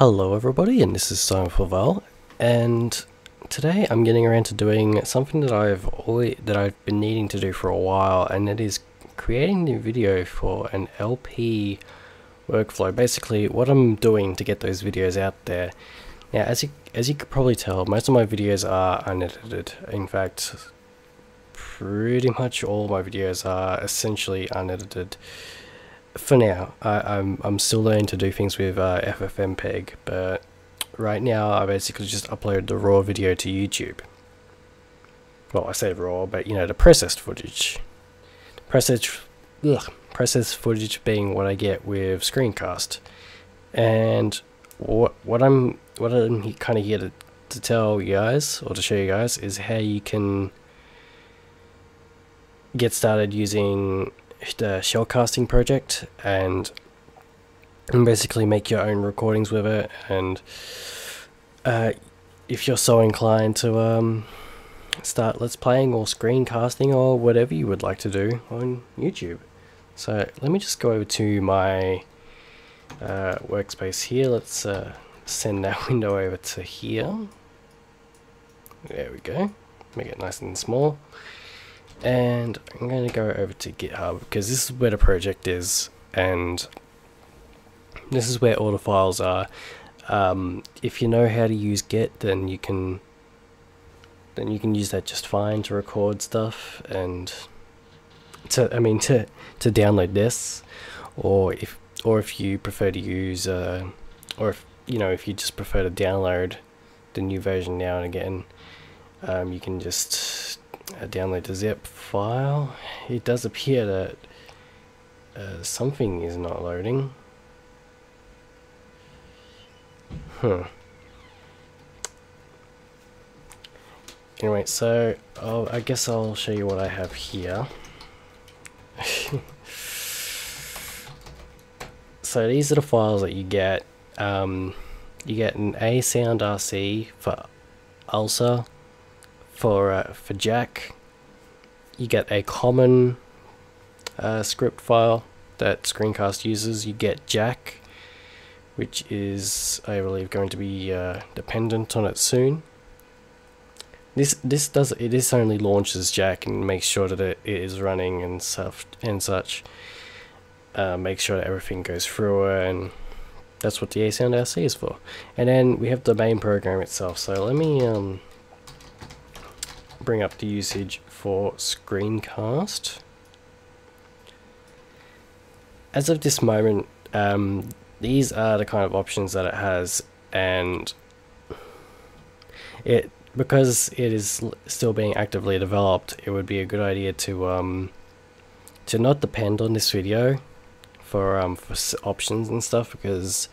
Hello everybody, and this is Simon Forval, and today I'm getting around to doing something that I've been needing to do for a while, and it is creating the video for an LP workflow. Basically, what I'm doing to get those videos out there. Now, as you could probably tell, most of my videos are unedited. In fact, pretty much all my videos are essentially unedited. For now, I'm still learning to do things with FFmpeg, but right now I basically just upload the raw video to YouTube. Well, I say raw, but you know, the processed footage. Processed footage being what I get with Screencast. And what I'm kind of here to tell you guys, or to show you guys, is how you can get started using the Shellcasting project and basically make your own recordings with it. And if you're so inclined to start let's playing or screencasting or whatever you would like to do on YouTube. So let me just go over to my workspace here. Let's send that window over to here. There we go. Make it nice and small. And I'm going to go over to GitHub because this is where the project is, and this is where all the files are. If you know how to use Git, then you can use that just fine to record stuff and to download this, or if you prefer to use or if you just prefer to download the new version now and again, you can just download the zip file. It does appear that something is not loading. Anyway, so I guess I'll show you what I have here. So these are the files that you get. You get an A sound RC for ULSA. For Jack, you get a common script file that Screencast uses. You get Jack, which is, I believe, going to be dependent on it soon. This only launches Jack and makes sure that it is running and such. Make sure that everything goes through it, and that's what the ASound RC is for. And then we have the main program itself. So let me bring up the usage for Screencast. As of this moment, these are the kind of options that it has, and because it is still being actively developed, it would be a good idea to not depend on this video for options and stuff, because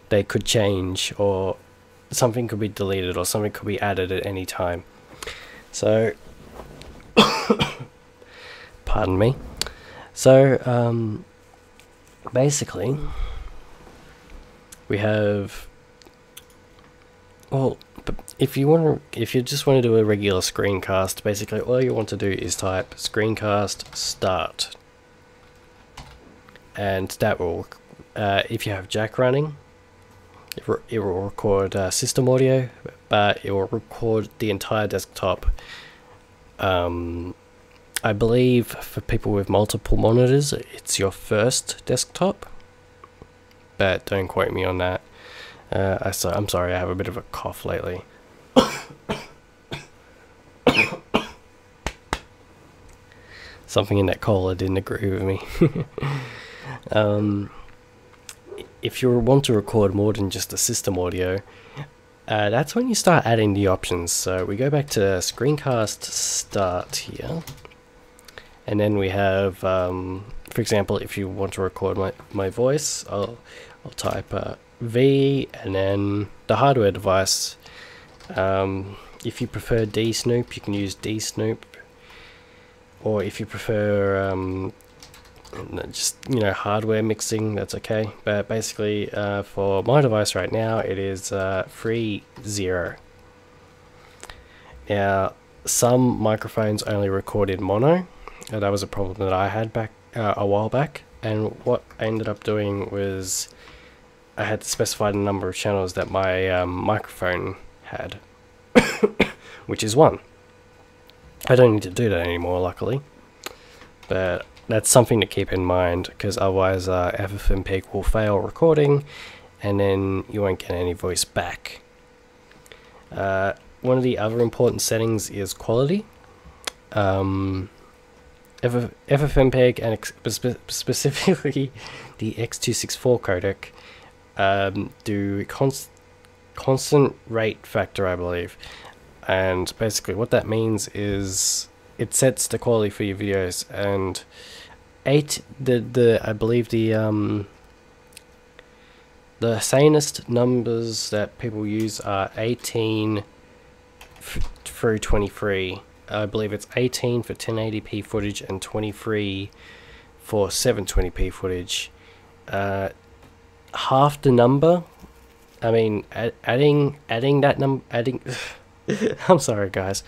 they could change, or something could be deleted, or something could be added at any time. So pardon me. So basically we have, well, if you just want to do a regular screencast, basically all you want to do is type screencast start, and that will if you have Jack running, it will record system audio, but it will record the entire desktop. I believe for people with multiple monitors, it's your first desktop, but don't quote me on that. I'm sorry, I have a bit of a cough lately. Something in that cola didn't agree with me. If you want to record more than just the system audio, that's when you start adding the options. So we go back to screencast start here, and then we have, for example, if you want to record my voice, I'll type V and then the hardware device. If you prefer dsnoop, you can use dsnoop, or if you prefer just hardware mixing, that's okay. But basically for my device right now, it is 30. Now some microphones only record in mono, and that was a problem that I had back a while back, and what I ended up doing was I had to specify the number of channels that my microphone had, which is 1. I don't need to do that anymore, luckily, but that's something to keep in mind, because otherwise FFmpeg will fail recording and then you won't get any voice back. One of the other important settings is quality. FFmpeg, and specifically the X264 codec, do constant rate factor, I believe. And basically what that means is it sets the quality for your videos, and I believe the sanest numbers that people use are 18 through 23. I believe it's 18 for 1080p footage and 23 for 720p footage. Half the number, I mean, adding that number, I'm sorry guys,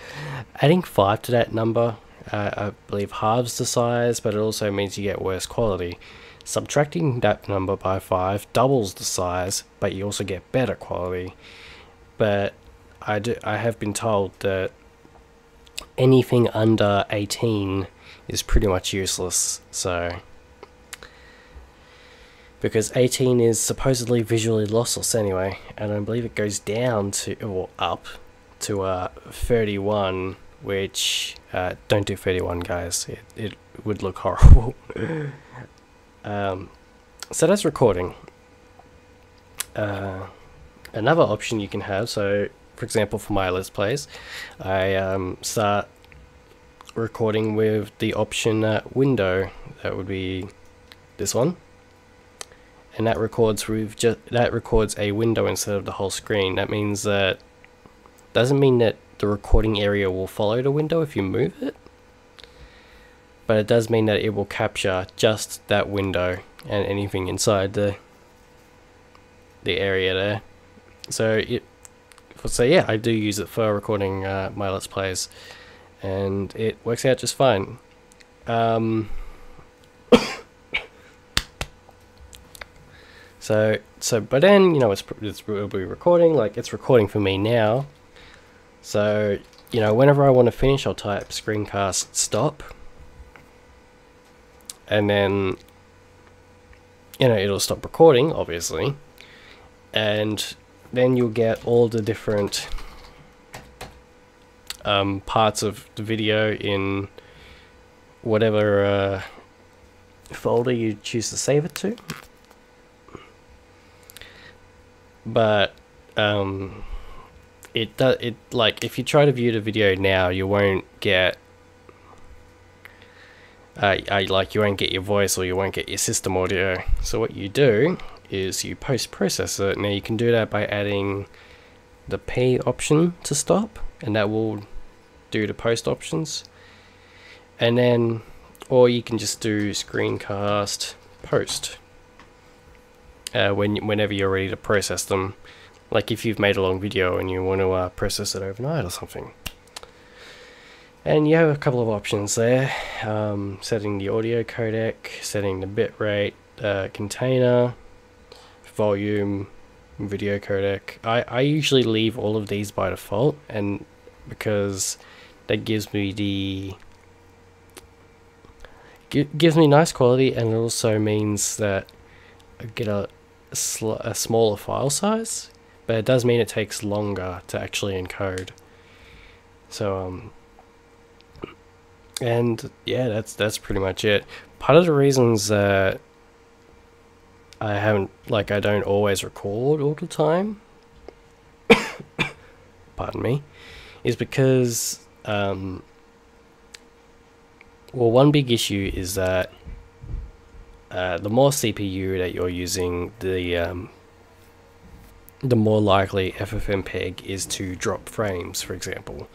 adding 5 to that number, I believe halves the size, but it also means you get worse quality. Subtracting that number by 5 doubles the size, but you also get better quality. But I have been told that anything under 18 is pretty much useless, so because 18 is supposedly visually lossless anyway, and I believe it goes down to, or up to 31, which don't do 31 guys, it would look horrible. So that's recording. Another option you can have, so for example for my Let's Plays, I start recording with the option window. That would be this one, and that records a window instead of the whole screen. That means that doesn't mean that the recording area will follow the window if you move it, but it does mean that it will capture just that window and anything inside the area there. So yeah, I do use it for recording my Let's Plays, and it works out just fine. So by then, you know, it'll be recording, like it's recording for me now. So, you know, whenever I want to finish, I'll type screencast stop, and then, you know, it'll stop recording, obviously, and then you'll get all the different parts of the video in whatever folder you choose to save it to. But like if you try to view the video now, you won't get you won't get your voice, or you won't get your system audio. So what you do is you post-process it. Now you can do that by adding the P option to stop, and that will do the post options. And then, or you can just do screencast post whenever you're ready to process them. Like if you've made a long video and you want to process it overnight or something. And you have a couple of options there, setting the audio codec, setting the bitrate, container, volume, video codec. I usually leave all of these by default, and because that gives me gives me nice quality, and it also means that I get a smaller file size, but it does mean it takes longer to actually encode. So and yeah, that's pretty much it. Part of the reasons that I don't always record all the time, pardon me, is because well, one big issue is that the more CPU that you're using, the more likely FFmpeg is to drop frames, for example.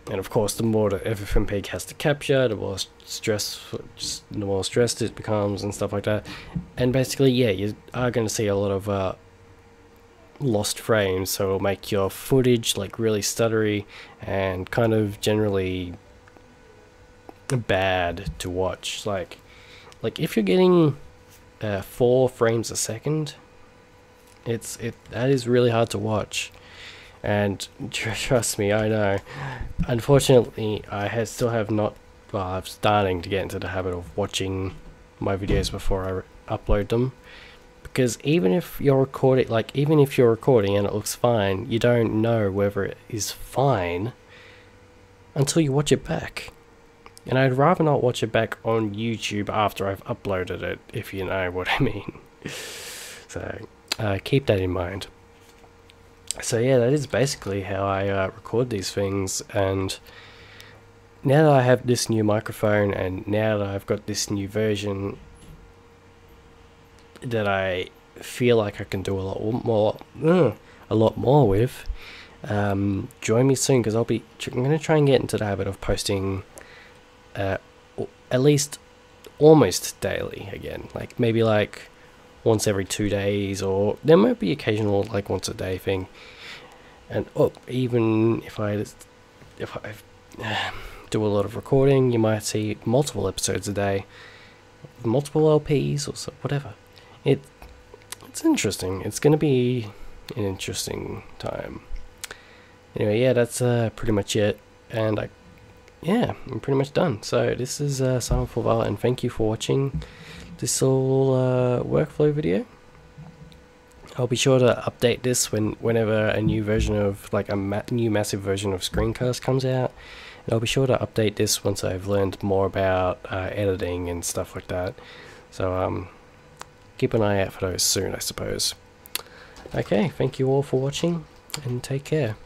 And of course, the more the FFmpeg has to capture, the more stressed it becomes and stuff like that. And basically, yeah, you are going to see a lot of lost frames, so it'll make your footage like really stuttery and kind of generally bad to watch. Like if you're getting 4 frames a second. That is really hard to watch, and trust me, I know. Unfortunately, I still have not. Well, I'm starting to get into the habit of watching my videos before I upload them, because even if you're recording, and it looks fine, you don't know whether it is fine until you watch it back. And I'd rather not watch it back on YouTube after I've uploaded it, if you know what I mean. So keep that in mind. So yeah, that is basically how I record these things. And now that I have this new microphone, and now that I've got this new version that I feel like I can do a lot more with, join me soon, because I'm going to try and get into the habit of posting at least almost daily again, like maybe like once every 2 days, or there might be occasional like once a day thing. And even if I do a lot of recording, you might see multiple episodes a day, multiple LPs or so, whatever. It's interesting. It's going to be an interesting time. Anyway, yeah, that's pretty much it, and I'm pretty much done. So this is Simon Forval, and thank you for watching this little workflow video. I'll be sure to update this whenever a new version of, like, a new massive version of Screencast comes out, and I'll be sure to update this once I've learned more about editing and stuff like that. So keep an eye out for those soon, I suppose. Okay, thank you all for watching, and take care.